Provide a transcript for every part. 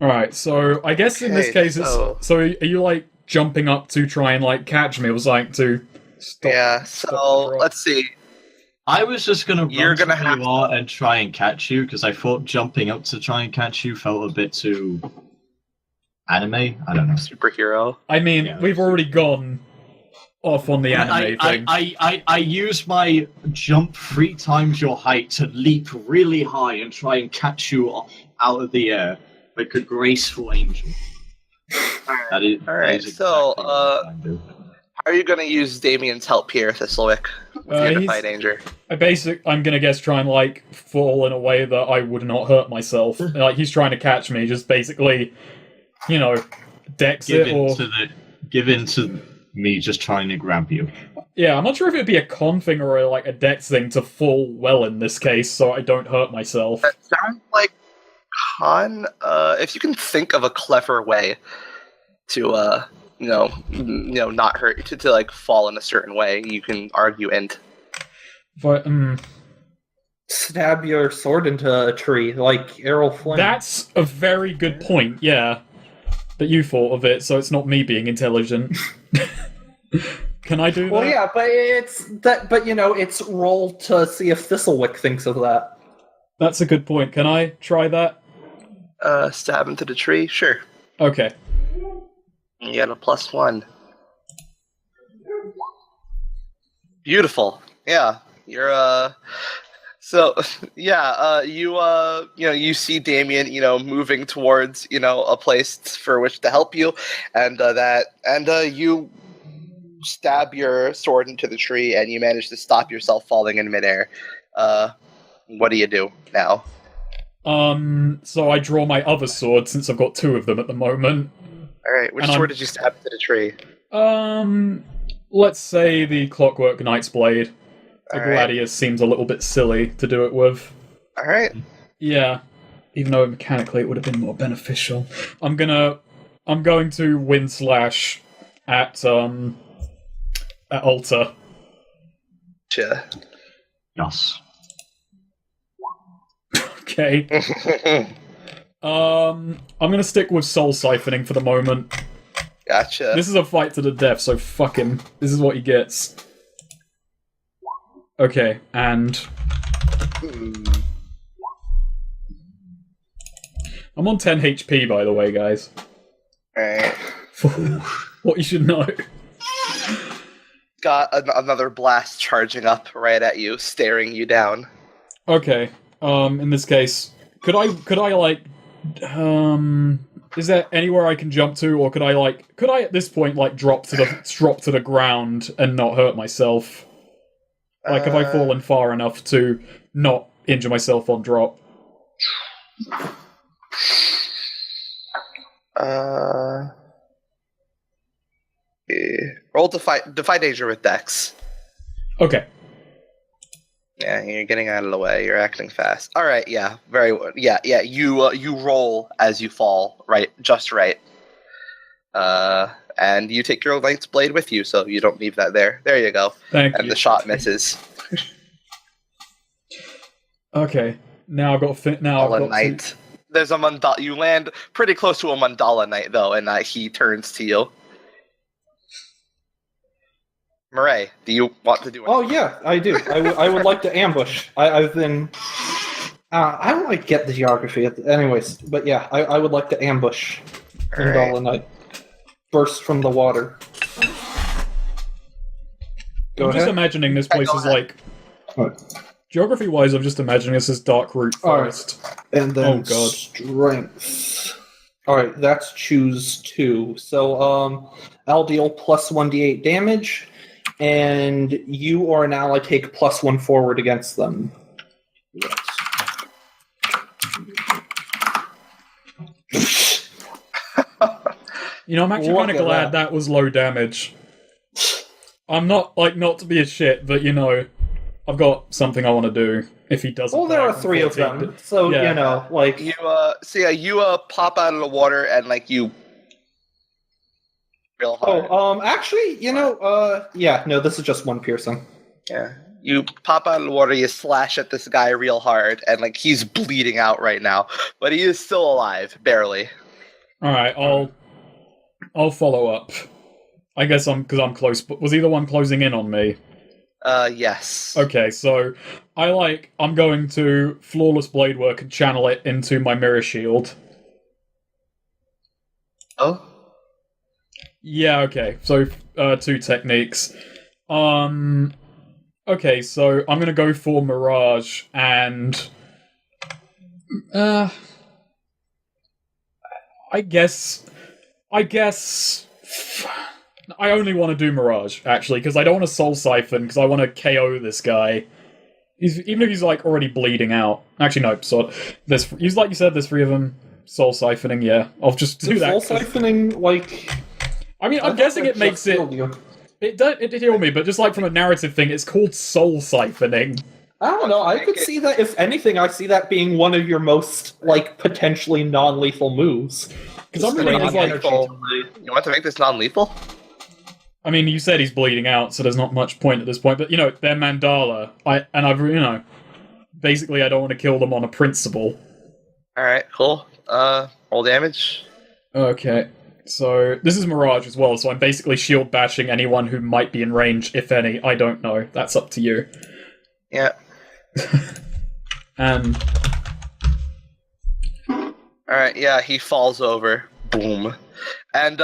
Alright, so I guess in this Okay, case it's... so So are you, like, jumping up to try and, like, catch me? It was like to yeah, stop the so drop. let's see. I was just gonna You're run to gonna where have you are and try and catch you because I thought jumping up to try and catch you felt a bit too anime. I don't know. superhero. I mean, Yeah, we've already gone off on the anime thing. I use my jump 3 times your height to leap really high and try and catch you out of the air like a graceful angel. That is, All that right, is so exactly what I'm trying to do. how are you gonna use Damien's help here, Thistlewick, with your defy He's- danger? I'm gonna guess try and, like, fall in a way that I would not hurt myself. Like, he's trying to catch me, just basically, you know, dex Give it in or... give in to me just trying to grab you. Yeah, I'm not sure if it'd be a con thing or like a dex thing to fall well in this case, so I don't hurt myself. That sounds like con. If you can think of a clever way to not hurt to like fall in a certain way, you can argue int. But Stab your sword into a tree, like arrow flame. that's a very good point. Yeah, that you thought of it, so it's not me being intelligent. Can I do that? Well, yeah, but it's that. But it's roll to see if Thistlewick thinks of that. That's a good point. Can I try that? Stab into the tree, sure. Okay. You get a +1. Beautiful. Yeah, you're So yeah, you see Damien, moving towards a place for which to help you, and you stab your sword into the tree, and you manage to stop yourself falling in midair. What do you do now? So I draw my other sword since I've got two of them at the moment. All right, which And sword did you stab into the tree? Let's say the Clockwork Knight's Blade. The All right. Gladius seems a little bit silly to do it with. All right. Yeah, even though mechanically it would have been more beneficial. I'm going to Wind Slash at Alta. Gotcha. Yes. Okay. I'm gonna stick with Soul Siphoning for the moment. Gotcha. This is a fight to the death, so fuck him. This is what he gets. Okay, and I'm on 10 HP, by the way, guys. Alright. What you should know. Got another blast charging up right at you, staring you down. Okay. In this case, could I like, is there anywhere I can jump to, or could I at this point like drop to the ground and not hurt myself? Like, have I fallen far enough to not injure myself on drop? Roll defy danger with Dex. Okay. Yeah, you're getting out of the way. You're acting fast. All right. Yeah. Very well. Yeah. Yeah. You roll as you fall. Right. Just right. And you take your knight's blade with you, so you don't leave that there. There you go. Thank And you. the shot misses. Okay. Now I've got Mandala knight. There's a mandala. You land pretty close to a mandala knight, though, and he turns to you. Murray, do you want to do it? Oh yeah, I do. I would like to ambush. I've been. I don't like get the geography. Anyways, but yeah, I would like to ambush Mandala Knight. Burst from the water. I'm just imagining this place is like. What? Geography-wise, I'm just imagining this as Darkroot Forest. And then Oh, God. strength. Alright, that's choose 2. So I'll deal plus 1d8 damage, and you or an ally take plus 1 forward against them. You know, I'm actually kind of Look at glad that was low damage. I'm not to be a shit, but I've got something I want to do if he doesn't. Well, there die are from 3 of 14, them, but- so, yeah. You pop out of the water and you real hard. Actually, yeah, no, this is just 1 piercing. Yeah. You pop out of the water, you slash at this guy real hard, and he's bleeding out right now, but he is still alive, barely. Alright, I'll follow up. I guess because I'm close, but was he the one closing in on me? Yes. Okay, so I'm going to Flawless Blade Work and channel it into my Mirror Shield. Oh? Yeah, okay. So, 2 techniques. Okay, so I'm gonna go for Mirage and... I guess... I only want to do Mirage, actually, because I don't want to Soul Siphon, because I want to KO this guy. Even if he's, like, already bleeding out. Actually, no, so... like you said, there's 3 of them. Soul Siphoning, yeah. I'll just do that. Soul Siphoning, like... I mean, I'm guessing it makes it... It did heal me, but just like from a narrative thing, it's called Soul Siphoning. I don't know, I could see that, if anything, I see that being one of your most, like, potentially non-lethal moves. Because I'm reading like... You want to make this non-lethal? I mean, you said he's bleeding out, so there's not much point at this point, but, they're Mandala. Basically I don't want to kill them on a principle. Alright, cool. Roll damage. Okay. So, this is Mirage as well, so I'm basically shield bashing anyone who might be in range, if any. I don't know. That's up to you. Yeah. And... Alright, yeah, he falls over. Boom. And,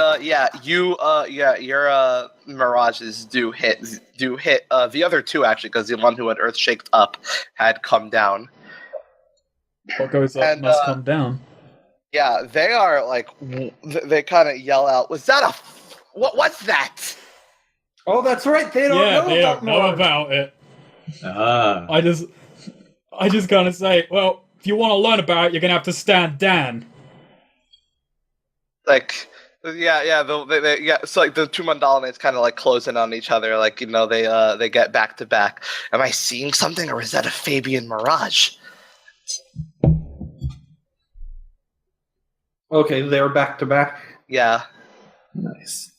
your, mirages do hit, the other 2, actually, because the one who had earth-shaked up had come down. What goes up must come down. Yeah, they are, like, they kind of yell out, was that what's that? Oh, that's right, they don't know about it. I just kind of say, well, if you want to learn about it, you're going to have to stand Dan. Like, yeah, so, like, the 2 Mandala Knights kind of, like, close in on each other, like, they get back to back. Am I seeing something, or is that a Fabian mirage? Okay, they're back to back. Yeah. Nice.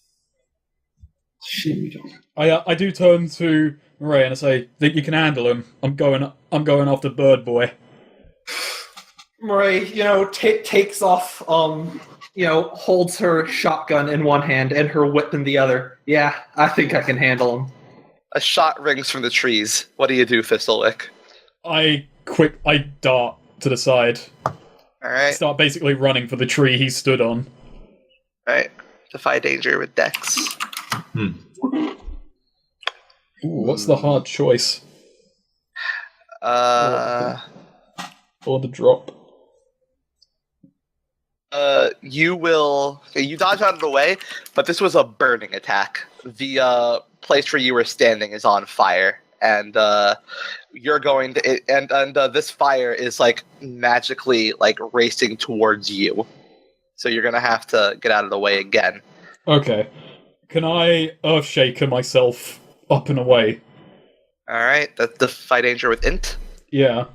Shit, we don't. I do turn to Murray and I say, "Think you can handle him? I'm going after Bird Boy." Murray, takes off, holds her shotgun in one hand and her whip in the other. Yeah, I think I can handle him. A shot rings from the trees. What do you do, Thistlewick? I dart to the side. Alright. Start basically running for the tree he stood on. Alright. Defy danger with Dex. Ooh, what's the hard choice? Or the drop. You dodge out of the way, but this was a burning attack. The place where you were standing is on fire, and you're going to, and this fire is like magically like racing towards you. So you're gonna have to get out of the way again. Okay. Can I Earthshaker myself up and away? Alright, that's Defy danger with int. Yeah.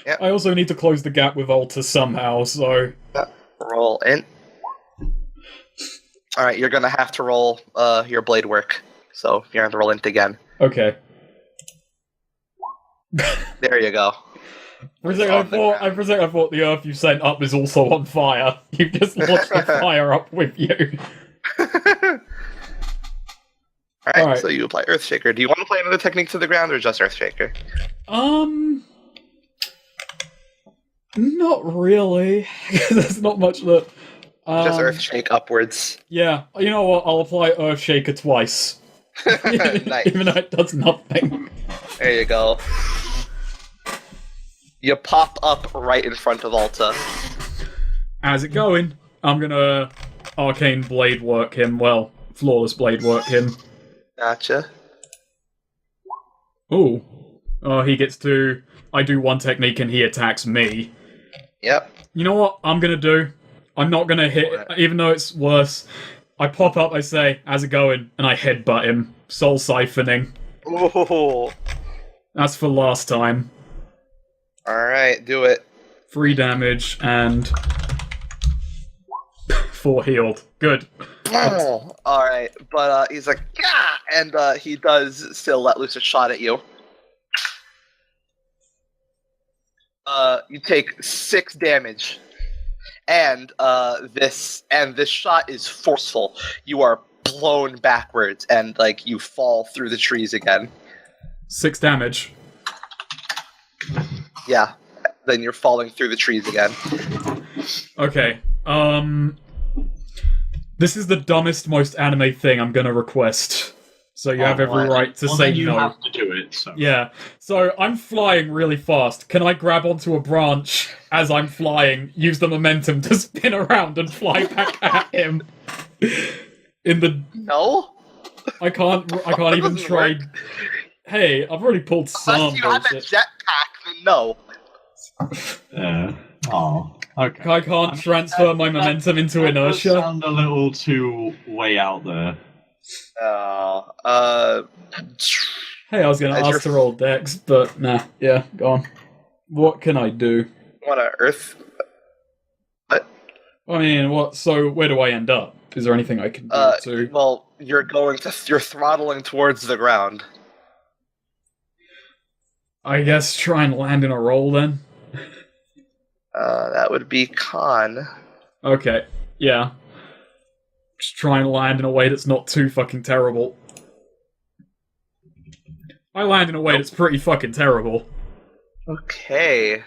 Yep. I also need to close the gap with Alta somehow, so... Roll int. Alright, you're gonna have to roll your blade work. So you're gonna have to roll int again. Okay. There you go. For a second, I thought the earth you sent up is also on fire. You've just launched the fire up with you. Alright, so you apply Earthshaker. Do you want to play another technique to the ground or just Earthshaker? Not really. There's not much that... just Earthshake upwards. Yeah, you know what? I'll apply Earthshaker twice. Nice. Even though it does nothing. There you go. You pop up right in front of Alta. How's it going? I'm gonna Arcane Blade work him. Well, Flawless Blade work him. Gotcha. Ooh. Oh, he gets to... I do one technique and he attacks me. Yep. You know what I'm gonna do? I'm not gonna hit... Even though it's worse. I pop up, I say, how's it going? And I headbutt him. Soul siphoning. Ooh. That's for last time. Alright, do it. 3 damage and... 4 healed. Good. Oh, alright, but he's like, yeah! And he does still let loose a shot at you. You take 6 damage. and this shot is forceful. You are blown backwards, and like you fall through the trees again. 6 damage. Yeah, then you're falling through the trees again. Okay. This is the dumbest, most anime thing I'm gonna request. So you have every right to say then you no. have to do it. So. Yeah. So I'm flying really fast. Can I grab onto a branch as I'm flying, use the momentum to spin around and fly back at him? No? I can't even try. Work. Hey, I've already pulled some Unless you have a bullshit. jetpack, then no. Okay. I can't transfer my momentum into That does inertia. sound a little too way out there. Hey, I was gonna As ask your- to roll dex, but nah. Yeah, go on. What can I do? What on earth? I mean, what? So where do I end up? Is there anything I can do to? Well, you're throttling towards the ground. I guess try and land in a roll then. That would be con. Okay, yeah. Just try and land in a way that's not too fucking terrible. I land in a way that's pretty fucking terrible. Okay.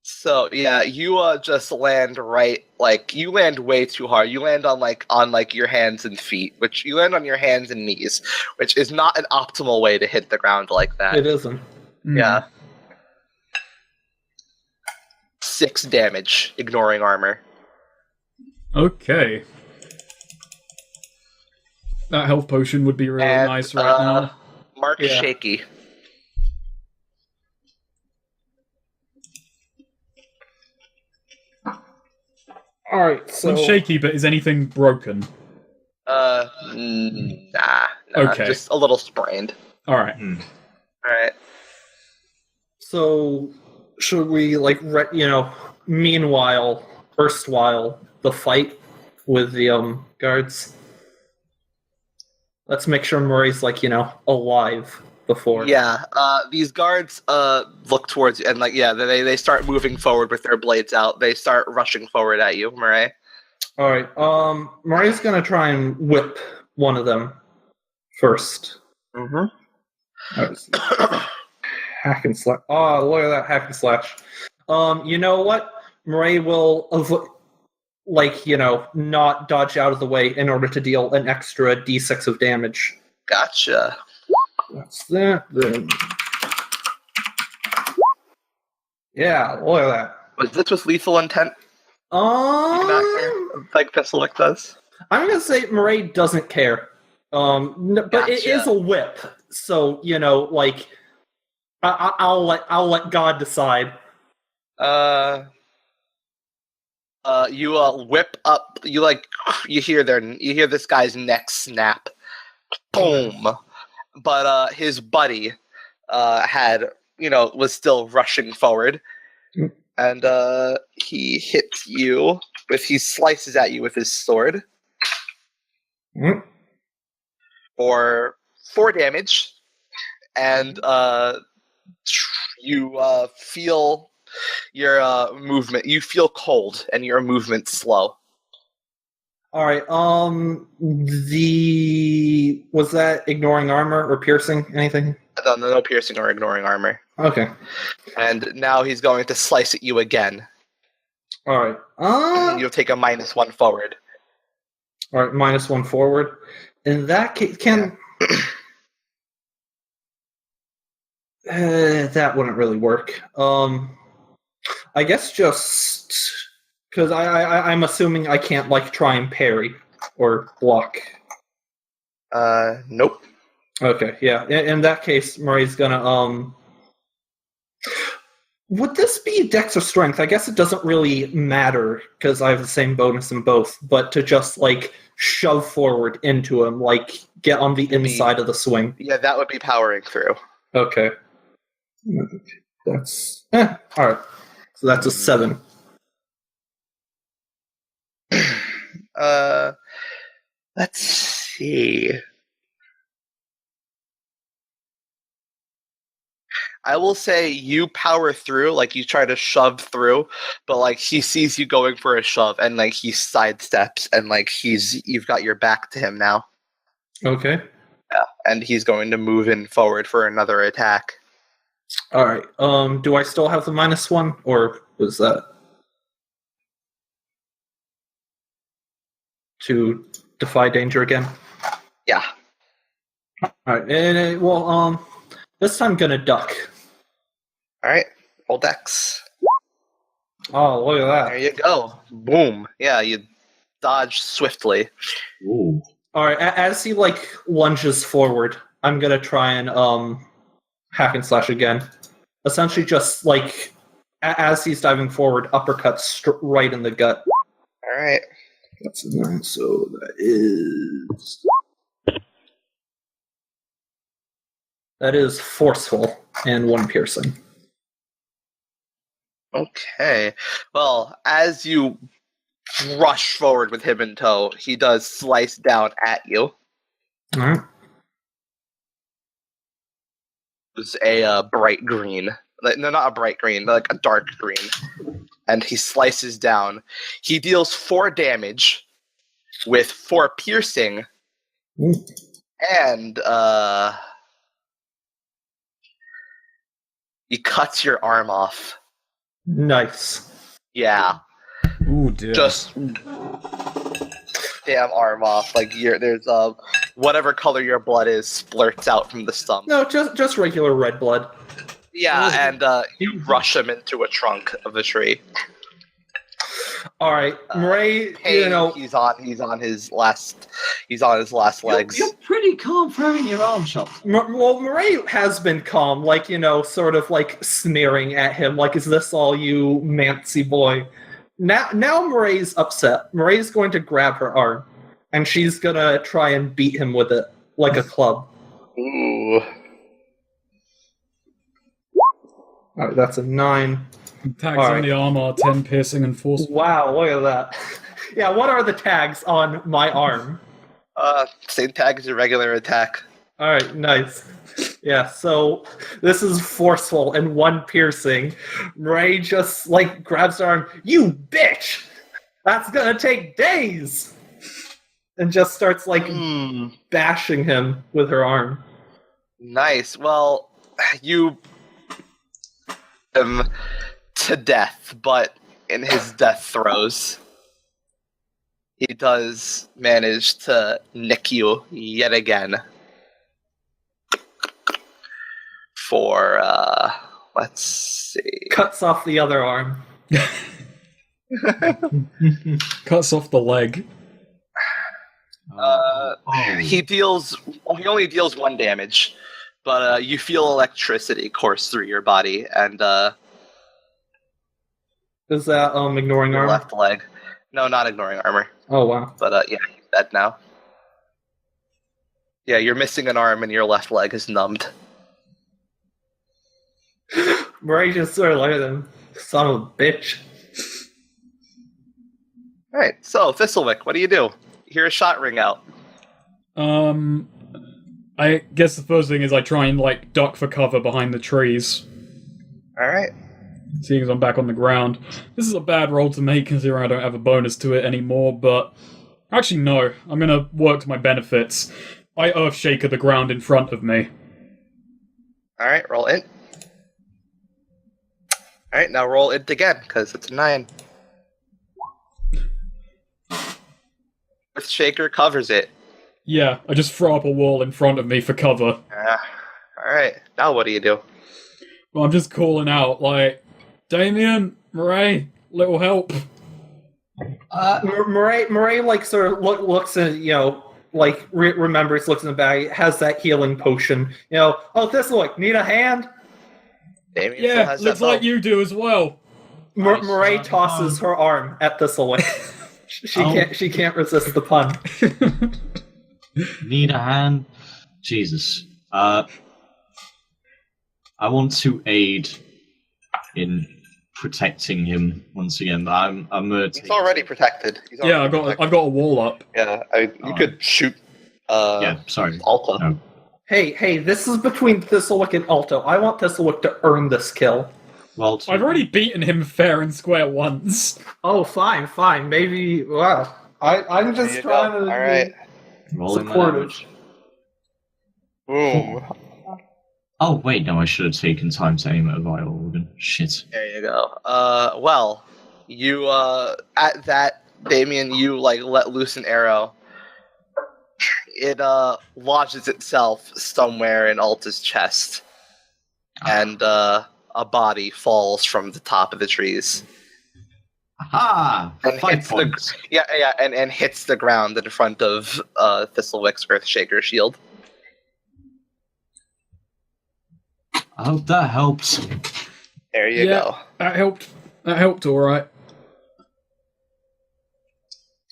So yeah, you just land right, like you land way too hard. You land on your hands and feet, which you land on your hands and knees, which is not an optimal way to hit the ground like that. It isn't. Yeah. 6 damage, ignoring armor. Okay. That health potion would be really And, nice right now. Mark Yeah. shaky. Alright, so... I'm shaky, but is anything broken? Nah. Okay. Just a little sprained. Alright. Alright. So, should we, meanwhile, erstwhile, the fight with the, guards? Let's make sure Murray's, alive before. Yeah, these guards look towards you, and they start moving forward with their blades out. They start rushing forward at you, Murray. Alright, Murray's gonna try and whip one of them first. Mm-hmm. Hack and slash. Oh, look at that hack and slash. You know what? Murray will, not dodge out of the way in order to deal an extra d6 of damage. Gotcha. That's that. Then. Yeah, look at that. Was this with lethal intent? Like Pistolic does? I'm gonna say Murray doesn't care. But it Gotcha. is a whip, so I'll let God decide. You whip up. You hear this guy's neck snap. Boom. But his buddy was still rushing forward, and he hits you he slices at you with his sword for 4 damage, and you feel your movement. You feel cold, and your movement slow. All right. Was that ignoring armor or piercing anything? No piercing or ignoring armor. Okay. And now he's going to slice at you again. All right. You'll take a -1 forward. All right. -1 forward. In that case, that wouldn't really work. I guess just because I'm assuming I can't try and parry or block. Nope. Okay, yeah. In that case, Murray's gonna Would this be Dex or Strength? I guess it doesn't really matter because I have the same bonus in both. But to just shove forward into him, get on the inside of the swing. Yeah, that would be powering through. Okay. That's all right. So that's a 7. Let's see. I will say you power through, like you try to shove through, but like he sees you going for a shove and like he sidesteps and like you've got your back to him now. Okay. Yeah, and he's going to move in forward for another attack. All right. Do I still have the -1, or was that to defy danger again? Yeah. All right. And this time I'm gonna duck. All right. Roll dex. Oh, look at There that. you go. Boom. Yeah, you dodge swiftly. Ooh. All right. As he like lunges forward, I'm gonna try and hack and slash again. Essentially, just like as he's diving forward, uppercut right in the gut. All right. That's a 9, so that is forceful and 1 piercing. Okay. Well, as you rush forward with him in tow, he does slice down at you. All right. It's a bright green. No, not a bright green, but like a dark green. And he slices down. He deals 4 damage with 4 piercing. Ooh. And he cuts your arm off. Nice. Yeah. Ooh, dear. Just damn arm off. Like there's whatever color your blood is splurts out from the stump. No, just regular red blood. Yeah, and you rush him into a trunk of a tree. All right, Murray. Hey, You know, he's on his last legs. You're pretty calm throwing your arm shots. well, Murray has been calm, like sort of like sneering at him, like, "Is this all you, Mancy boy?" Now Murray's upset. Murray's going to grab her arm, and she's gonna try and beat him with it like a club. Ooh. All right, that's a 9. Tags All on right. the armor, 10 piercing and force. Wow, look at that. Yeah, what are the tags on my arm? Same tag as your regular attack. All right, nice. Yeah, so this is forceful and 1 piercing. Ray just like grabs her arm. You bitch! That's gonna take days! And just starts like bashing him with her arm. Nice. Well, you him to death, but in his death throes, he does manage to nick you yet again. For let's see. Cuts off the other arm. Cuts off the leg. He only deals 1 damage, but you feel electricity course through your body and Is that ignoring your arm? left leg. No, not ignoring armor. Oh wow. But yeah, he's dead now. Yeah, you're missing an arm and your left leg is numbed. Ray just sort of looked at him. Son of a bitch. Alright, so Thistlewick, what do? You hear a shot ring out. I guess the first thing is I try and like duck for cover behind the trees. Alright. Seeing as I'm back on the ground. This is a bad roll to make considering I don't have a bonus to it anymore, but actually no, I'm gonna work to my benefits. I earthshaker the ground in front of me. Alright, roll int. Alright, now roll int again, because it's a 9. Earthshaker covers it. Yeah, I just throw up a wall in front of me for cover. Alright, now what do you do? Well, I'm just calling out, like, Damien, Murray, little help. Murray like sort of looks at like remembers, looks in the bag, has that healing potion. Oh, Thistlewick, need a hand? Damien still Yeah, has looks that like bow. you do as well. Murray tosses her arm at Thistlewick. She can't resist the pun. Need a hand? Jesus. I want to aid in protecting him once again, but I'm gonna He's already protected. Yeah, I've got a wall up. Yeah, you could shoot yeah, sorry. Alta. No. Hey, this is between Thistlewick and Alto. I want Thistlewick to earn this kill. Well, I've already beaten him fair and square once. Oh, fine. Maybe, wow. I'm There just you trying go. to All right. rolling my supportive. damage. Boom. Oh wait, no, I should have taken time to aim at a vital organ. Shit. There you go. Well, you at that, Damien, you like let loose an arrow. It lodges itself somewhere in Alta's chest, and a body falls from the top of the trees Aha! and 5 hits points. and hits the ground in front of Thistlewick's Earthshaker shield. I hope that helps. There you go. That helped. That helped, alright.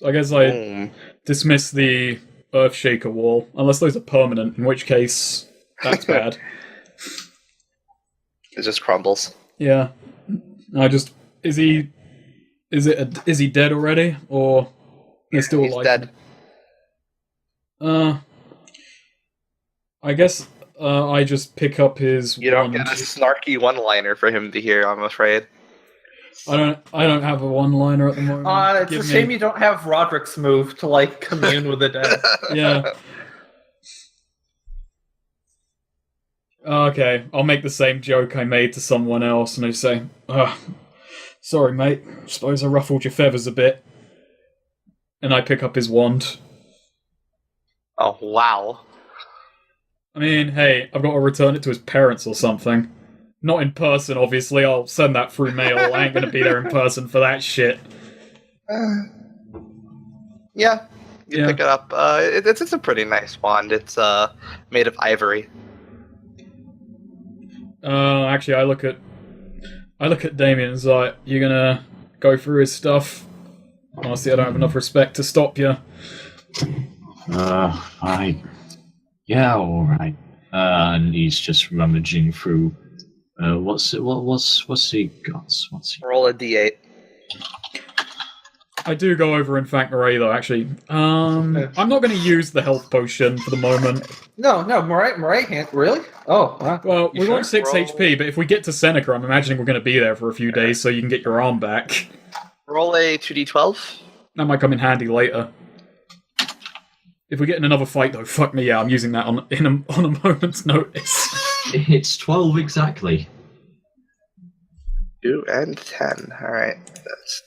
I guess I Boom. dismiss the Earthshaker wall, unless those are permanent, in which case, that's bad. It just crumbles. Yeah. Is he dead already? Or they're still He's alive? dead. I guess I just pick up his You don't wand. get a snarky one-liner for him to hear, I'm afraid. I don't have a one-liner at the moment. It's a shame you don't have Roderick's move to, like, commune with the dead. Yeah. Okay, I'll make the same joke I made to someone else, and I say, sorry, mate. Suppose I ruffled your feathers a bit. And I pick up his wand. Oh, wow. I mean, hey, I've got to return it to his parents or something. Not in person, obviously. I'll send that through mail. I ain't gonna be there in person for that shit. Yeah, you Yeah. pick it up. It's a pretty nice wand. It's made of ivory. Actually, I look at Damien and it's like, you gonna go through his stuff? Honestly, I don't have enough respect to stop you. Yeah, alright. And he's just rummaging through. What's he got? What's he Roll a d8. I do go over and thank Murray, though, actually. I'm not going to use the health potion for the moment. No, Murray can't. Really? Oh, wow. Well, You we're sure? on 6 Roll. HP, but if we get to Seneca, I'm imagining we're going to be there for a few days, so you can get your arm back. Roll a 2d12. That might come in handy later. If we get in another fight, though, fuck me, yeah, I'm using that on a moment's notice. It's 12 exactly. 2 and 10. Alright. That's...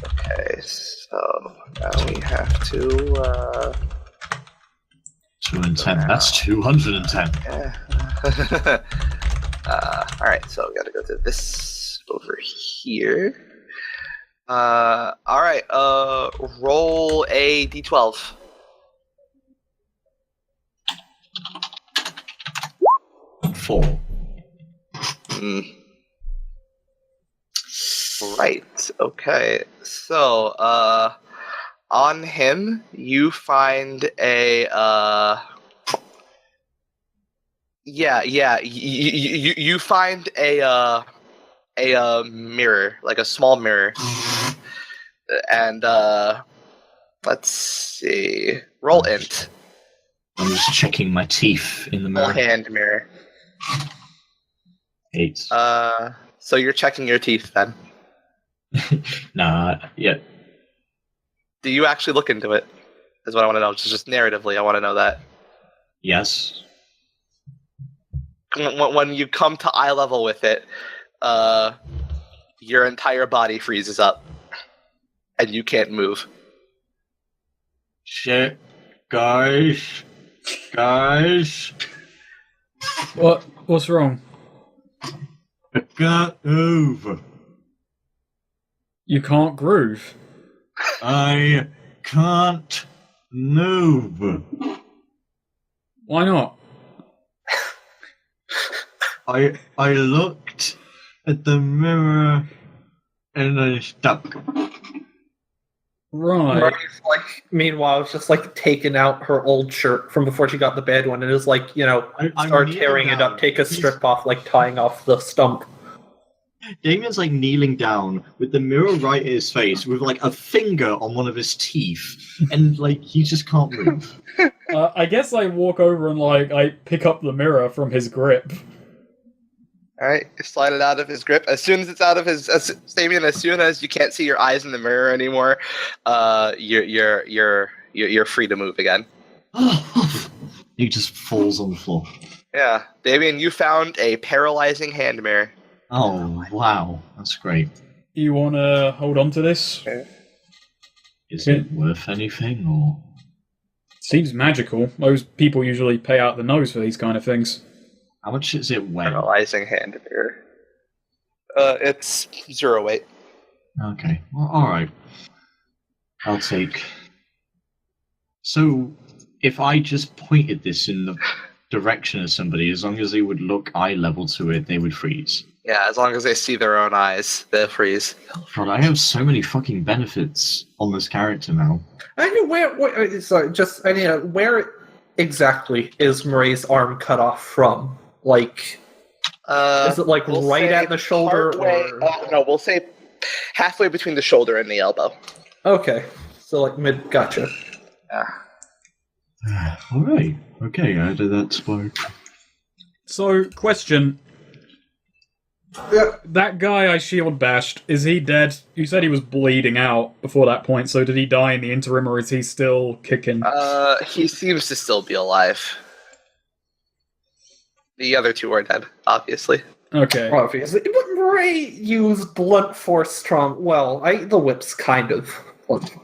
Okay, so now we have to... 2 and 10. That's 210. Yeah. Alright, so we gotta go to this over here. Alright, roll a d12. Four. Right, okay. So, on him, you find a, you find a mirror, like a small mirror. And, let's see. Roll int. I'm just checking my teeth in the Roll mirror. hand mirror. 8. So you're checking your teeth then. Nah, yeah. Do you actually look into it? Is what I want to know. Just narratively, I want to know that. Yes. When you come to eye level with it, your entire body freezes up, and you can't move. Shit. Guys. What's wrong? I can't move. You can't groove. I can't move. Why not? I looked at the mirror and I stuck. Right. Murray's like, meanwhile, it's just like taking out her old shirt from before she got the bad one, and is like, I'm start kneeling tearing it down. up, take a strip off, like tying off the stump. Damien's like kneeling down with the mirror right at his face, with like a finger on one of his teeth, and like he just can't move. I guess I walk over and like I pick up the mirror from his grip. All right, you slide it out of his grip. As soon as it's out of his, Damien, as soon as you can't see your eyes in the mirror anymore, you're free to move again. He just falls on the floor. Yeah, Damien, you found a paralyzing hand mirror. Oh wow, that's great. You want to hold on to this? Is it worth anything, or? Seems magical. Most people usually pay out the nose for these kind of things. How much is it weigh? Paralyzing hand mirror. It's 0 weight. Okay, well, alright. I'll take... So, if I just pointed this in the direction of somebody, as long as they would look eye level to it, they would freeze. Yeah, as long as they see their own eyes, they'll freeze. God, I have so many fucking benefits on this character now. I know where exactly is Murray's arm cut off from? Like, is it like we'll right say at the shoulder? No, we'll say halfway between the shoulder and the elbow. Okay, so like mid. Gotcha. Yeah. Alright, okay, I did that spark. So, question. Yeah. That guy I shield bashed, is he dead? You said he was bleeding out before that point, so did he die in the interim or is he still kicking? He seems to still be alive. The other two are dead, obviously. Okay. Obviously, but Murray used blunt force trauma. Well, the whip's kind of blunt.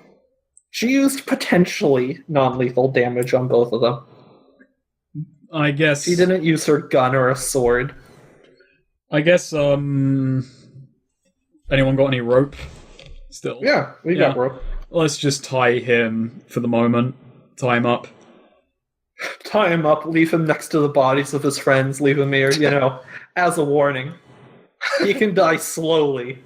She used potentially non-lethal damage on both of them. I guess... She didn't use her gun or a sword. I guess, anyone got any rope? Still? Yeah, we got rope. Let's just tie him for the moment. Tie him up. Tie him up, leave him next to the bodies of his friends, leave him here, as a warning. He can die slowly.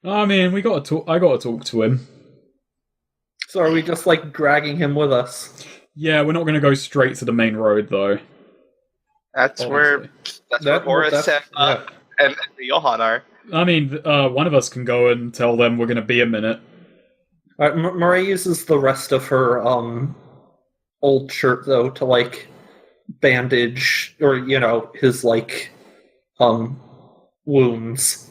I mean, I gotta talk to him. So are we just, like, dragging him with us? Yeah, we're not gonna go straight to the main road, though. That's where Horace and Johan are. I mean, one of us can go and tell them we're gonna be a minute. Murray uses the rest of her old shirt though to like bandage or his like wounds.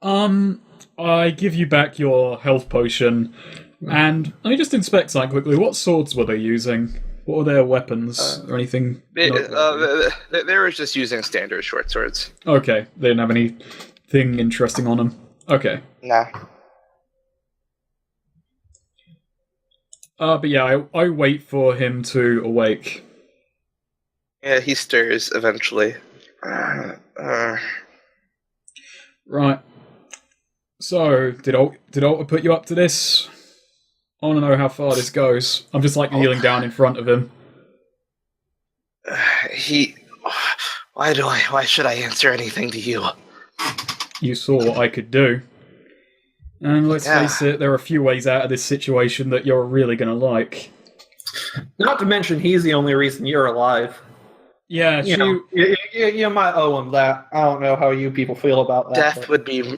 I give you back your health potion, and let me just inspect something quickly. What swords were they using? What were their weapons or anything? They were just using standard short swords. Okay, they didn't have anything interesting on them. Okay. Nah. But yeah, I wait for him to awake. Yeah, he stirs eventually. Right. So, did Alta put you up to this? I want to know how far this goes. I'm just like kneeling down in front of him. Why should I answer anything to you? You saw what I could do. And let's face it, there are a few ways out of this situation that you're really going to like. Not to mention, he's the only reason you're alive. Yeah, you might owe him that. I don't know how you people feel about that. Death would be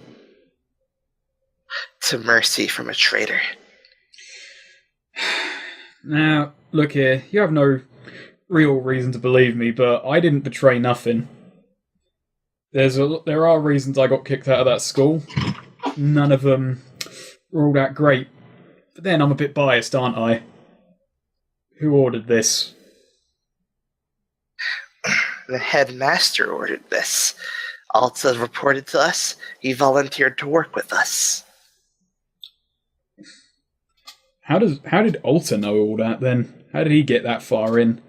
to mercy from a traitor. Now, look here, you have no real reason to believe me, but I didn't betray nothing. There are reasons I got kicked out of that school. None of them were all that great. But then I'm a bit biased, aren't I? Who ordered this? The headmaster ordered this. Alta reported to us. He volunteered to work with us. How did Alta know all that then? How did he get that far in?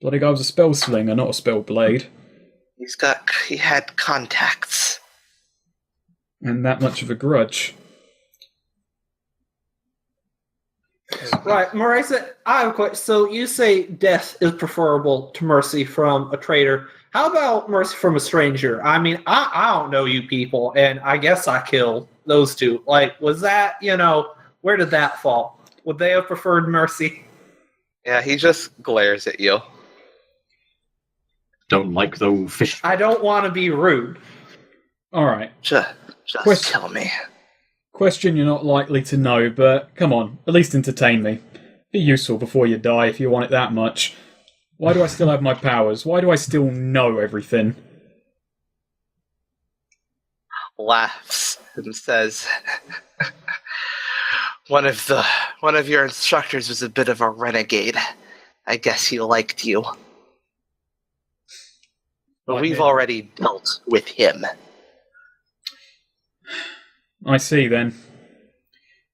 Bloody guy was a spell slinger, not a spell blade. He had contacts. And that much of a grudge. Right, Marisa, I have a question. So you say death is preferable to mercy from a traitor. How about mercy from a stranger? I mean, I don't know you people, and I guess I killed those two. Like, was that, where did that fall? Would they have preferred mercy? Yeah, he just glares at you. Don't like the fish. I don't want to be rude. Alright. Just tell me. Question you're not likely to know, but come on, at least entertain me. Be useful before you die if you want it that much. Why do I still have my powers? Why do I still know everything? Laughs and says, one of your instructors was a bit of a renegade. I guess he liked you. But we've already dealt with him. I see, then.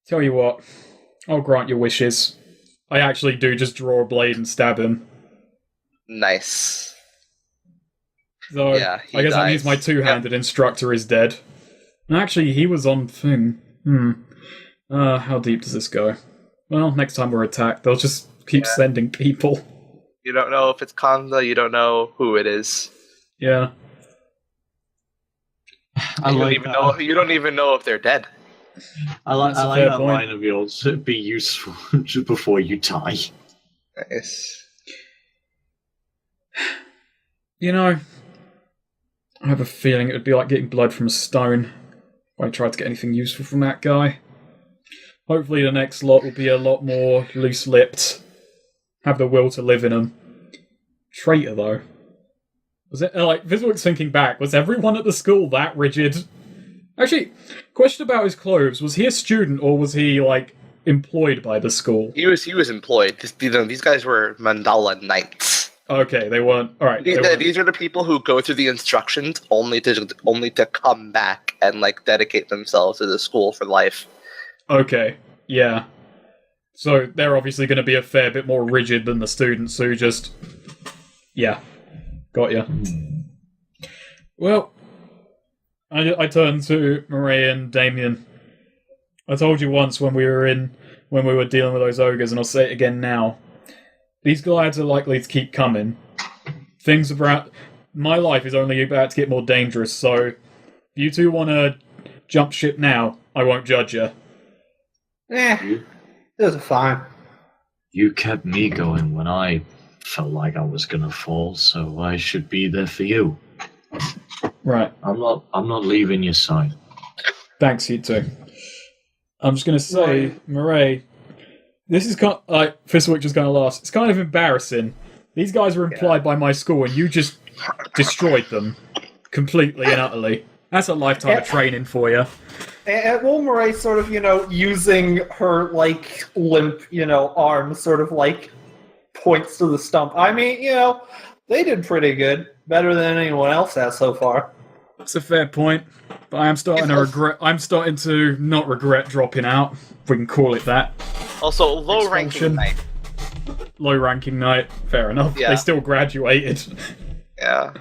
Tell you what, I'll grant your wishes. I actually do just draw a blade and stab him. Nice. So, Yeah, I guess that dies. means my two-handed instructor is dead. And actually, he was on thing. How deep does this go? Well, next time we're attacked, they'll just keep sending people. You don't know if it's Kanza, you don't know who it is. Yeah. I like that. You don't even know if they're dead. I like That's a fair that point. line of yours. Be useful just before you die. Nice. You know, I have a feeling it would be like getting blood from a stone if I tried to get anything useful from that guy. Hopefully the next lot will be a lot more loose-lipped. Have the will to live in them. Traitor, though. Was it, like, Viswick's thinking back, was everyone at the school that rigid? Actually, question about his clothes. Was he a student, or was he, like, employed by the school? He was employed. These guys were Mandala Knights. Okay, they weren't. Alright. These are the people who go through the instructions only to come back and like dedicate themselves to the school for life. Okay, yeah. So they're obviously going to be a fair bit more rigid than the students who just... Yeah. Got ya. Well, I turned to Marie and Damien. I told you once when we were dealing with those ogres, and I'll say it again now. These glides are likely to keep coming. My life is only about to get more dangerous, so if you two want to jump ship now, I won't judge you. It was fine. You kept me going when I felt like I was gonna fall, so I should be there for you. Right. I'm not leaving your side. Thanks, you two. I'm just going to say, Murray, this is kind of, like, Fistwick just going to last. It's kind of embarrassing. These guys were employed by my school, and you just destroyed them completely and utterly. That's a lifetime of training for you. And Will Murray sort of, using her, like, limp, arm, sort of, like, points to the stump. I mean, they did pretty good. Better than anyone else has so far. That's a fair point. But I'm starting to not regret dropping out, if we can call it that. Also, low-ranking knight. Low-ranking knight. Fair enough. Yeah. They still graduated. Yeah.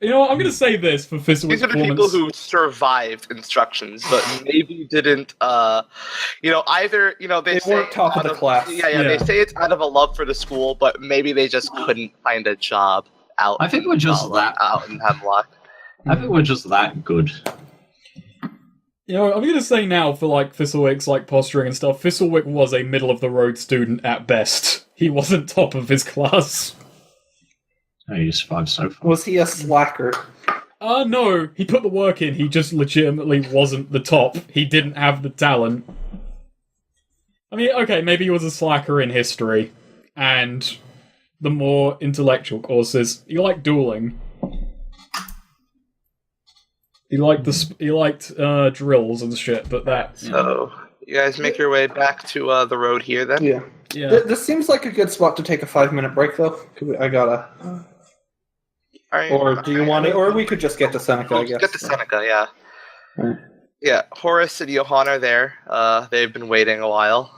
You know what? I'm going to say this for Fistwick's These are the people who survived instructions, but maybe didn't, either, they say weren't top of the class. Yeah, they say it's out of a love for the school, but maybe they just couldn't find a job out. I think we're just out in Hemlock. I think we're just that good. I'm going to say now for, like, Thistlewick's, like, posturing and stuff, Thistlewick was a middle-of-the-road student at best. He wasn't top of his class. Oh, you survived so far. Was he a slacker? No. He put the work in. He just legitimately wasn't the top. He didn't have the talent. I mean, okay, maybe he was a slacker in history. And the more intellectual courses. He liked dueling. He liked drills and shit, but that... So, you guys make your way back to the road here, then? Yeah. This seems like a good spot to take a 5-minute break, though. I gotta... Right. Or do you want to... Or we could just get to Seneca, I guess. Get to Seneca, yeah. Right. Yeah, Horace and Johann are there. They've been waiting a while.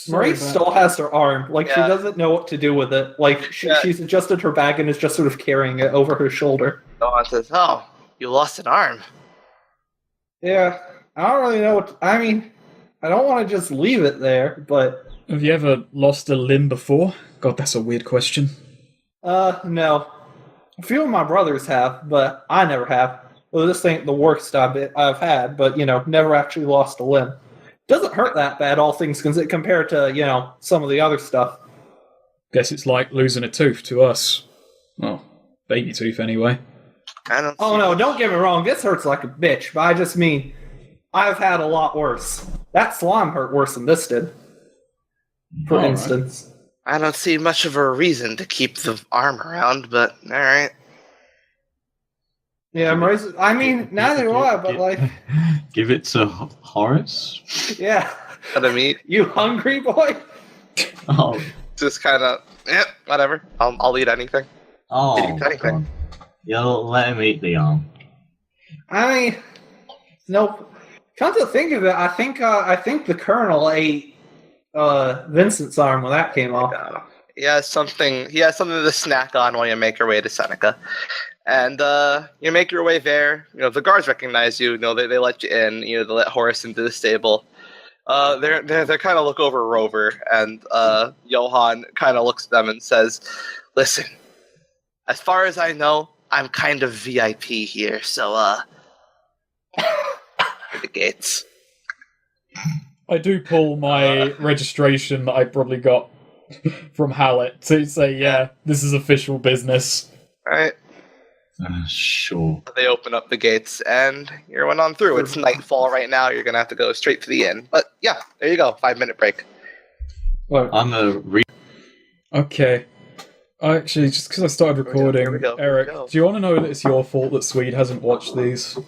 Marie still has her arm. Like, she Yeah. doesn't know what to do with it. Like, she's adjusted her bag and is just sort of carrying it over her shoulder. Johann says, "Oh, you lost an arm." Yeah, I don't really know what... I mean, I don't want to just leave it there, but... Have you ever lost a limb before? God, that's a weird question. No. A few of my brothers have, but I never have. Well, this ain't the worst I've had, but, never actually lost a limb. Doesn't hurt that bad, all things considered, compared to, some of the other stuff. Guess it's like losing a tooth to us. Oh, baby tooth anyway. I don't. Oh see no, much. don't get me wrong. This hurts like a bitch, but I just mean I've had a lot worse. That slime hurt worse than this did. For All right. instance. I don't see much of a reason to keep the arm around, but all right. Yeah, Marisa, I mean, neither do I, but like, Give it to Horace. yeah. What I mean, You hungry, boy? Oh, just kind of, whatever. I'll eat anything. oh, Eat anything. God. You'll let him eat the arm. I mean, nope. Come to think of it, I think the Colonel ate Vincent's arm when that came off. He has something to snack on while you make your way to Seneca. And you make your way there. You know, the guards recognize you. You know, they let you in. You know, they let Horace into the stable. They kind of look over Rover, and Johann kind of looks at them and says, "Listen, as far as I know, I'm kind of VIP here, so the gates." I do pull my registration that I probably got from Hallett to say, yeah, this is official business. All right. Sure. They open up the gates, and you're went on through. It's nightfall right now. You're gonna have to go straight to the inn. But yeah, there you go. 5-minute break. Look, I'm a Okay. Actually, just because I started Here we go, recording, here we go, here we Eric, go. do you want to know that it's your fault that Swede hasn't watched these?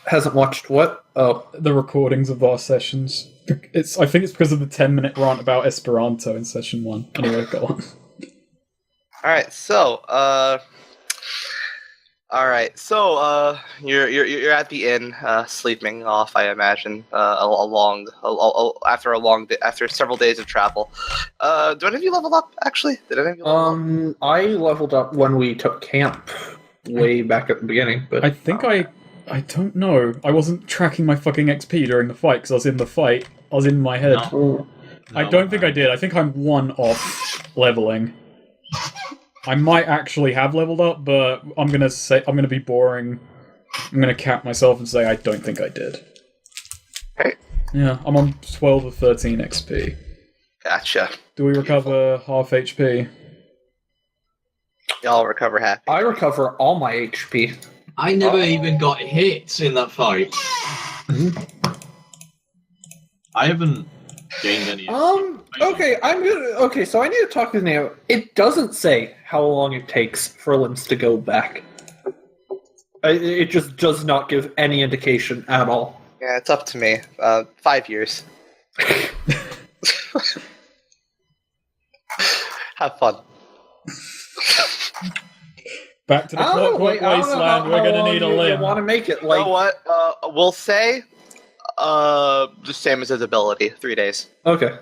hasn't watched what? Oh. The recordings of our sessions. I think it's because of the 10-minute rant about Esperanto in session 1. Anyway, go on. You're at the inn, sleeping off, I imagine, after several days of travel. Do any of you level up? Actually, did any of you level up? I leveled up when we took camp way back at the beginning, but I think I don't know. I wasn't tracking my fucking XP during the fight because I was in the fight. I was in my head. No. I don't think I did. I think I'm 1 off leveling. I might actually have leveled up, but I'm gonna be boring. I'm gonna cap myself and say I don't think I did. Hey. Yeah, I'm on 12 of 13 XP. Gotcha. Do we recover half HP? Y'all recover happy. I recover all my HP. I never even got hit in that fight. I haven't gained any. Okay, okay, so I need to talk to Neo. It doesn't say how long it takes for limbs to go back. It just does not give any indication at all. Yeah, it's up to me. 5 years. Have fun. Back to the Clockwork Wasteland. We're gonna need a limb. Want to make it You like know what? We'll say the same as his ability. 3 days. okay.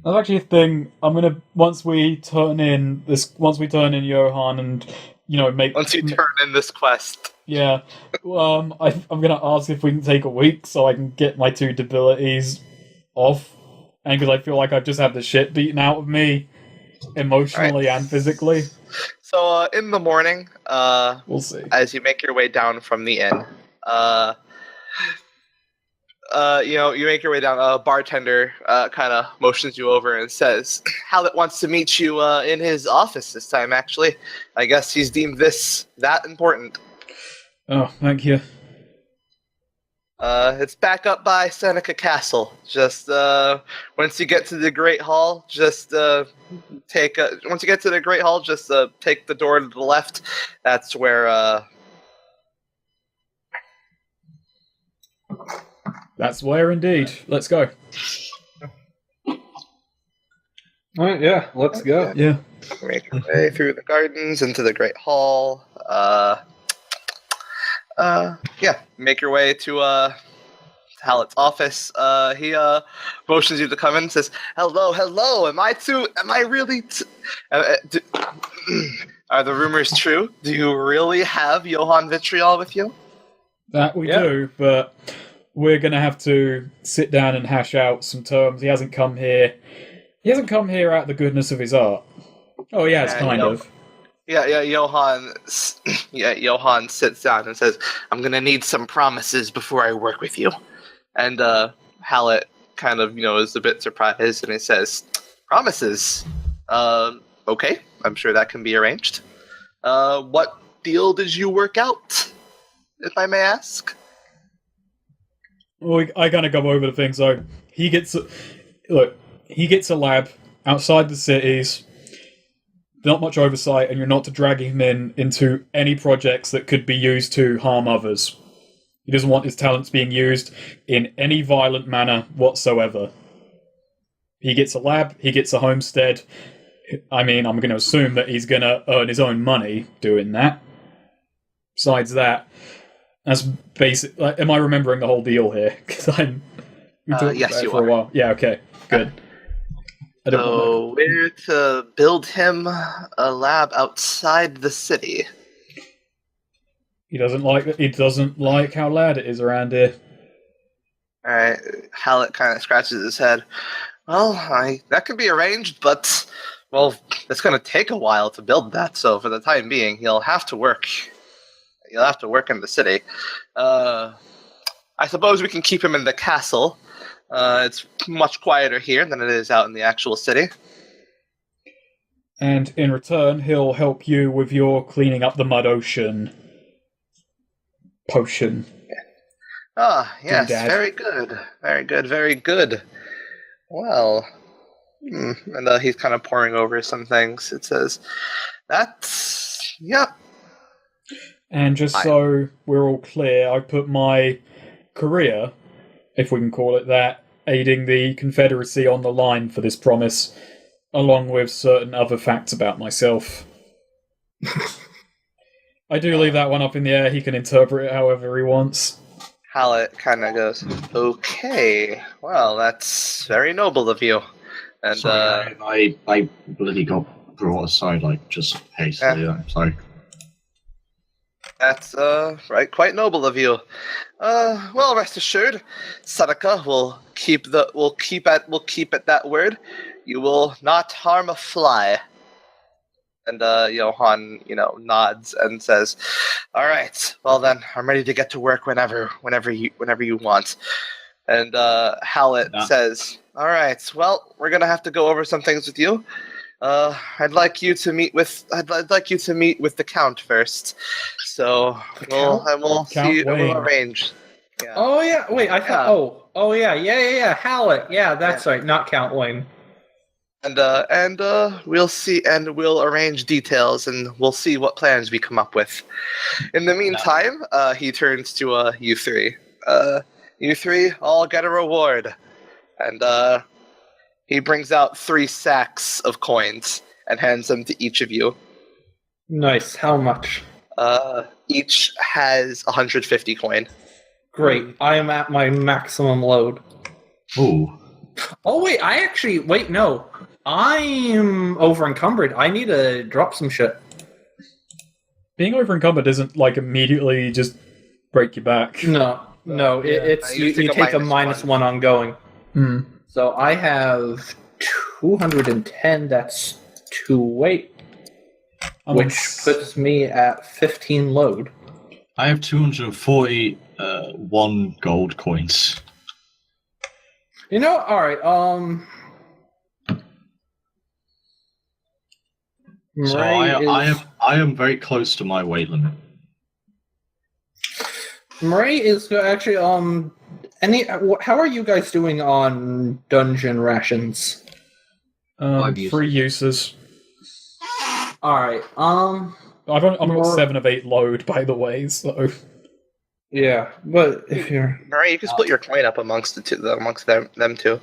That's actually a thing. I'm gonna once we turn in Johan and make Once you turn in this quest. yeah. I'm gonna ask if we can take a week so I can get my 2 debilities off, and because I feel like I've just had the shit beaten out of me, emotionally and physically. So in the morning, We'll see. as you make your way down from the inn, you make your way down. A bartender kind of motions you over and says, "Hallett wants to meet you in his office this time. Actually, I guess he's deemed this that important." Oh, thank you. It's back up by Seneca Castle. Just once you get to the Great Hall, just take the door to the left. That's where. That's where indeed. Let's go. Alright, yeah, let's go. Yeah. Make your way through the gardens into the Great Hall. Make your way to Hallett's office. He motions you to come in and says, "Hello. Am I really? Are the rumors true? Do you really have Johann Vitriol with you?" That we do, but we're going to have to sit down and hash out some terms. He hasn't come here. He hasn't come here out of the goodness of his art. Oh, yeah, it's kind of. Yeah, Johann sits down and says, "I'm going to need some promises before I work with you." And Hallett kind of, is a bit surprised, and he says, "Promises? Okay." I'm sure that can be arranged. What deal did you work out, if I may ask? Well, I kind of go over the thing. So he gets a lab outside the cities. Not much oversight, and you're not to drag him into any projects that could be used to harm others. He doesn't want his talents being used in any violent manner whatsoever. He gets a lab, he gets a homestead. I mean, I'm going to assume that he's going to earn his own money doing that. Besides that, that's basic. Am I remembering the whole deal here? Because we talked yes, about it you for a are. while. Yeah, okay, good. So we're to build him a lab outside the city. He doesn't like how loud it is around here. All right, Hallett kind of scratches his head. Well, that could be arranged, but well, it's going to take a while to build that. So for the time being, he'll have to work. He'll have to work in the city. I suppose we can keep him in the castle. It's much quieter here than it is out in the actual city. And in return, he'll help you with your cleaning up the mud ocean potion. Ah, yes, Doodad. very good. Very good, very good. Well, and he's kind of poring over some things. It says, that's, yep. And just so we're all clear, I put my career, if we can call it that, aiding the Confederacy on the line for this promise, along with certain other facts about myself. I do leave that one up in the air. He can interpret it however he wants. Hallett kind of goes, okay, well, that's very noble of you. And Sorry, I bloody got brought aside, like, just hastily. I'm sorry. That's right, quite noble of you. Well, rest assured, Sadaka will keep at that word. You will not harm a fly. And Johan, nods and says, "All right, well then, I'm ready to get to work whenever you want." And Hallett says, "All right, well, we're gonna have to go over some things with you. I'd like you to meet with the Count first. So we'll arrange." Yeah. Oh yeah, wait, I thought. Oh yeah, Hallett. Yeah, that's right, not Count Wayne. And we'll see, and we'll arrange details, and we'll see what plans we come up with. In the meantime, he turns to you three. You three all get a reward, and he brings out 3 sacks of coins and hands them to each of you. Nice. How much? Each has 150 coin. Great. I am at my maximum load. Ooh. Oh wait, no. I'm over encumbered. I need to drop some shit. Being over encumbered isn't like immediately just break you back. No, it's you take a -1 ongoing. Hmm. So I have 210. That's 2 weight, which puts me at 15 load. I have 241 gold coins. All right. So I am very close to my weight limit. Murray is actually how are you guys doing on dungeon rations? 3 uses. All right. I'm got 7 of 8 load, by the way. So yeah, but if you're Alright, you can split your coin up amongst them two.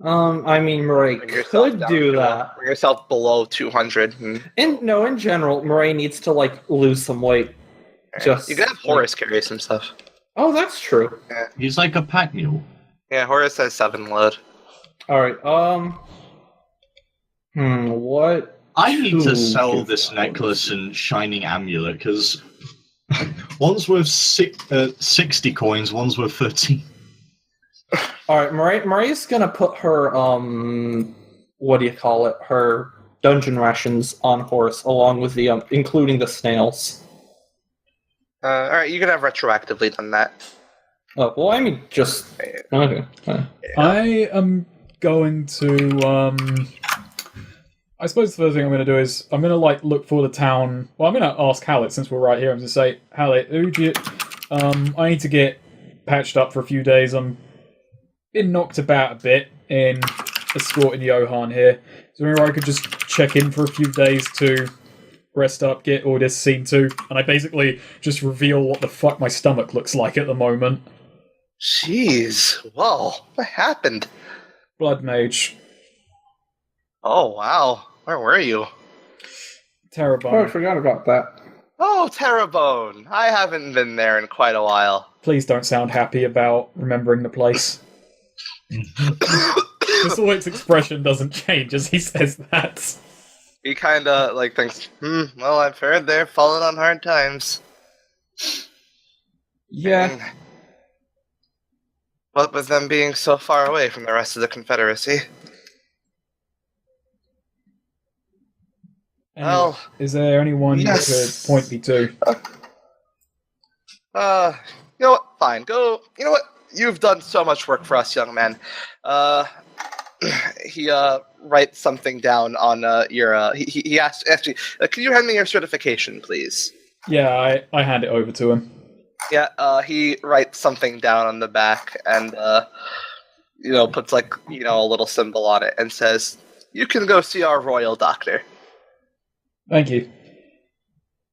I mean, Murray could do that. Bring yourself below 200. In general, Murray needs to lose some weight. You can have Horace carry some stuff. Oh, that's true. Yeah. He's like a pack mule. Yeah, Horace has 7 load. All right. What? I need to sell this necklace and shining amulet because one's worth 60 coins, one's worth 13. All right, Maria's gonna put her her dungeon rations on horse along with the including the snails. All right, you can have retroactively done that. Oh well, I mean just okay. I am going to I suppose the first thing I'm going to do is I'm going to like look for the town. Well, I'm going to ask Hallett since we're right here. I'm going to say, Hallett, who do you? I need to get patched up for a few days. I'm been knocked about a bit in escorting Johan here. So maybe I could just check in for a few days to rest up, get all this seen to, and I basically just reveal what the fuck my stomach looks like at the moment. Jeez. Whoa. What happened? Blood mage. Oh, wow. Where were you? Terrorbone. Oh, I forgot about that. Oh, Terrebone. I haven't been there in quite a while. Please don't sound happy about remembering the place. Slick's expression doesn't change as he says that. He kind of like thinks, well, I've heard they're falling on hard times. Yeah. And what with them being so far away from the rest of the Confederacy? Anyway, Well, is there anyone yes. you could point me to? You know what? Fine. Go. You know what? You've done so much work for us, young man. He writes something down on your. He asked. Actually, can you hand me your certification, please? Yeah, I hand it over to him. Yeah. He writes something down on the back and puts like a little symbol on it and says, "You can go see our royal doctor." Thank you.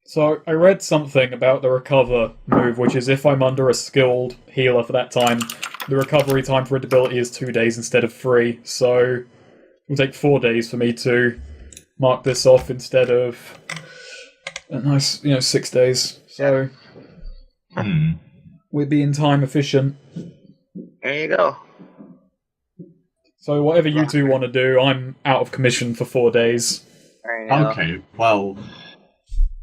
So, I read something about the recover move, which is if I'm under a skilled healer for that time, the recovery time for a ability is 2 days instead of 3, so it will take 4 days for me to mark this off instead of a nice, 6 days. So, we're being time efficient. There you go. So, whatever you two want to do, I'm out of commission for 4 days. There you go. Okay, well,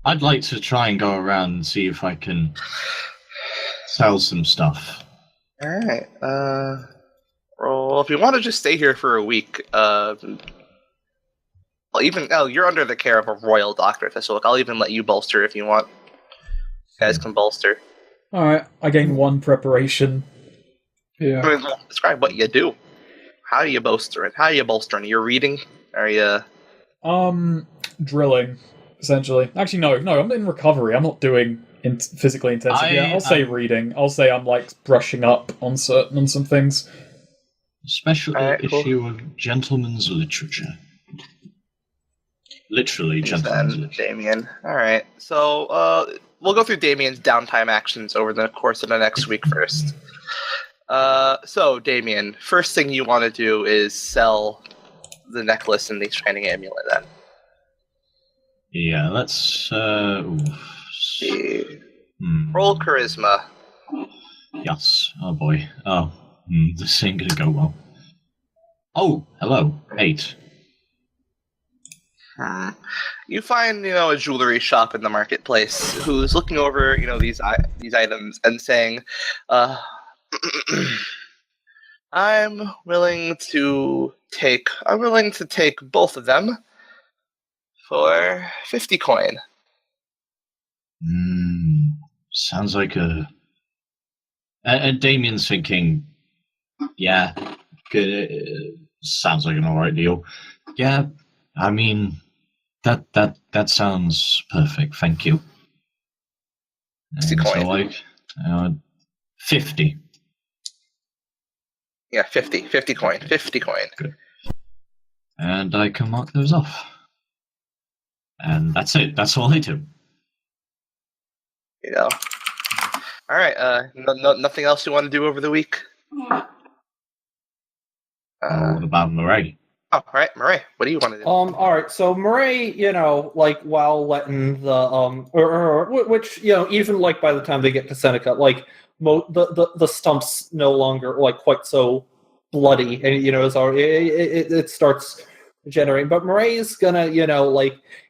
I'd like to try and go around and see if I can sell some stuff. All right. Well, if you want to just stay here for a week, you're under the care of a royal doctor, so look, I'll even let you bolster if you want. You guys can bolster. All right, I gain 1 preparation. Yeah. I mean, describe what you do. How are you bolstering? You're reading? Are you? Drilling, essentially. Actually, no, I'm in recovery. I'm not doing physically intensive. I'll say reading. I'll say I'm like brushing up on some things. Special cool. issue of gentleman's literature. Literally, gentleman's literature. Damien. All right. So, we'll go through Damien's downtime actions over the course of the next week first. So, Damien, first thing you want to do is sell the necklace and the shining amulet, then. Yeah, let's see. Roll charisma. Yes. Oh boy. Oh, this ain't gonna go well. Oh, hello. 8. You find, a jewelry shop in the marketplace who's looking over, these items and saying, I'm willing to take both of them for 50 coin. Sounds like and Damien's thinking, yeah, sounds like an alright deal. Yeah, I mean, that sounds perfect, thank you. 50 coin. So 50. Yeah, 50 coin. 50 coin. Good. And I can mark those off. And that's it. That's all I do. All right. Nothing else you want to do over the week? What about Murray? Oh, all right, Murray. What do you want to do? All right. So Murray, while letting the which even like by the time they get to Seneca, like the stump's no longer like quite so bloody, and it's already it starts generating. But Murray is gonna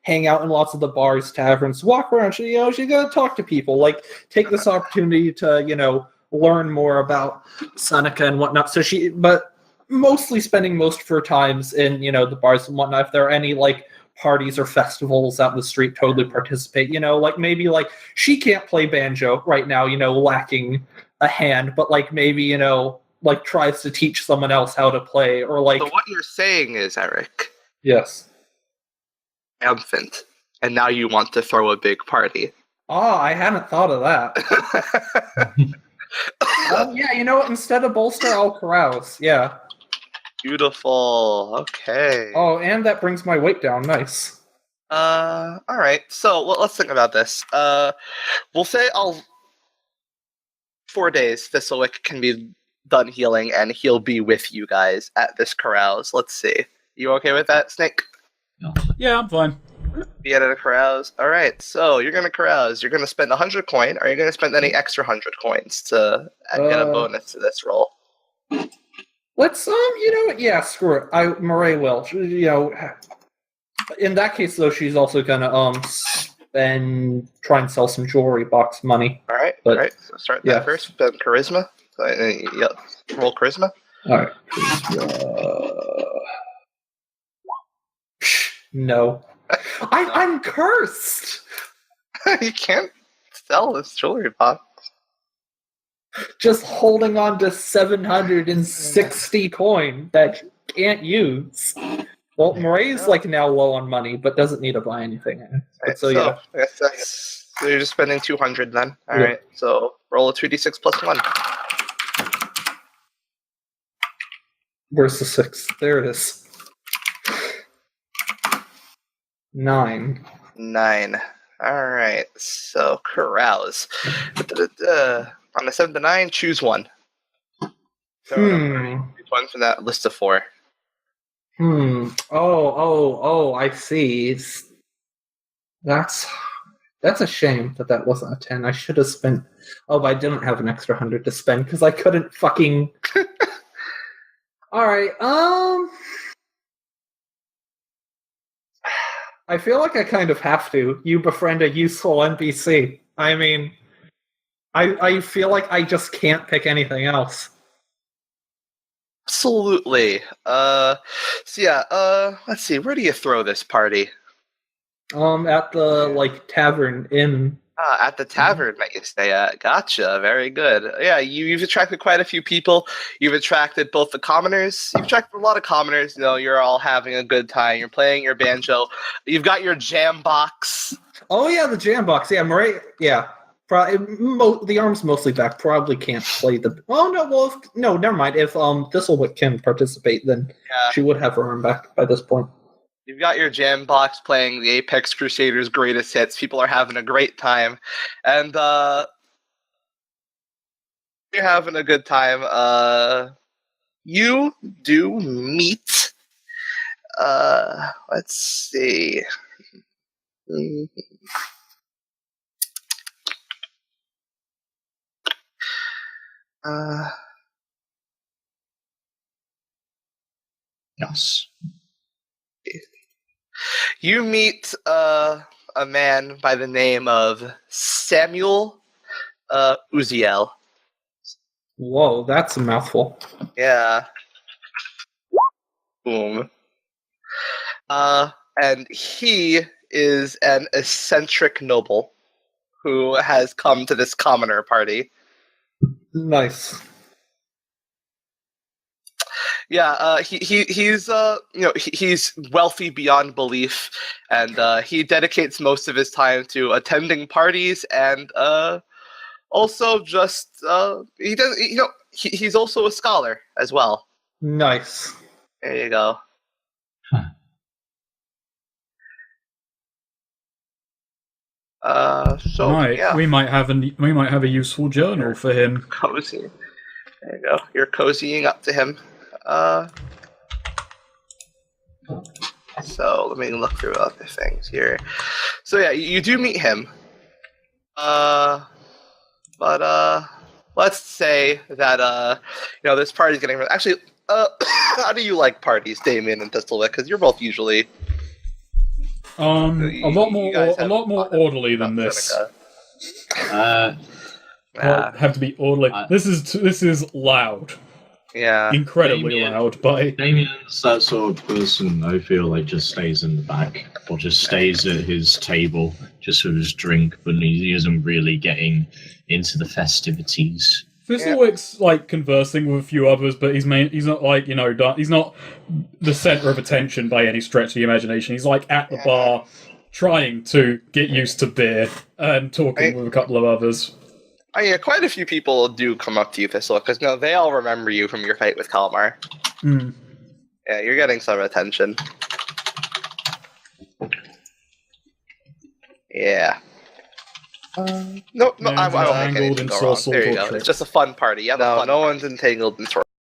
hang out in lots of the bars, taverns, walk around. She's gonna talk to people, like take this opportunity to learn more about Seneca and whatnot. So but mostly spending most of her times in the bars and whatnot. If there are any parties or festivals out in the street, totally participate. Maybe she can't play banjo right now, lacking a hand, but maybe tries to teach someone else how to play, or So what you're saying is, Eric, yes, triumphant, and now you want to throw a big party. Oh, I hadn't thought of that. Yeah, you know what? Instead of bolster, I'll carouse. Yeah. Beautiful. Okay. Oh, and that brings my weight down. Nice. All right. So let's think about this. We'll say 4 days. Thistlewick can be done healing, and he'll be with you guys at this carouse. Let's see. You okay with that, Snake? Yeah, I'm fine. Be at a carouse. All right. So you're gonna carouse. You're gonna spend 100 coin. Are you gonna spend any extra 100 coins to get a bonus to this roll? Let's you know what? Yeah, screw it. Murray will. You know, in that case though, she's also gonna try and sell some jewelry box money. All right. But, all right. So start that first. Spend charisma. Yep. Roll charisma. All right. No. I'm cursed. You can't sell this jewelry box. Just holding on to 760 coin that you can't use. Well, Murray's like now low on money, but doesn't need to buy anything. Right, So yeah. So you're just spending 200 then. All right. So roll a 2d6 plus 1. Where's the 6? There it is. 9. 9. All right. So carouse. On the 7 to 9, choose one. So one from that list of 4. Oh, I see. That's a shame that wasn't a 10. I should have spent... Oh, but I didn't have an extra 100 to spend because I couldn't fucking... Alright, I feel like I kind of have to. You befriend a useful NPC. I mean... I feel like I just can't pick anything else. Absolutely. So yeah, let's see, where do you throw this party? At the, tavern in... At the tavern that you stay at. Gotcha, very good. Yeah, you've attracted quite a few people. You've attracted both the commoners. You've attracted a lot of commoners. You know, you're all having a good time. You're playing your banjo. You've got your jam box. Oh yeah, the jam box. Yeah, Murray, yeah. The arm's mostly back. Probably can't play the... Oh, no, well, no, never mind. If Thistlewick can participate, then she would have her arm back by this point. You've got your jam box playing the Apex Crusaders greatest hits. People are having a great time. And you're having a good time. You do meet... let's see... Yes. You meet a man by the name of Samuel Uziel. Whoa, that's a mouthful. Yeah. Boom. And he is an eccentric noble who has come to this commoner party. Nice. Yeah, he's he's wealthy beyond belief, and he dedicates most of his time to attending parties, and also just he's also a scholar as well. Nice. There you go. So Right, yeah, we might have a useful journal for him. cozy. There you go. You're cozying up to him. So let me look through other things here. So yeah, you do meet him. But let's say that this party's getting actually. How do you like parties, Damien and Thistlewick? Because you're both usually A lot more orderly than this. Have to be orderly. This is loud. Yeah. Incredibly loud, but Damien's that sort of person I feel like just stays in the back or just stays at his table just with his drink, but he isn't really getting into the festivities Thistlewick's like conversing with a few others, but he's not like he's not the center of attention by any stretch of the imagination. He's like at the bar, trying to get used to beer and talking with a couple of others. Quite a few people do come up to you, Thistle, because they all remember you from your fight with Kalmar. Mm. Yeah, you're getting some attention. Yeah. No, I won't make anything go wrong. There you go. It's just a fun party. Yeah, no one's entangled in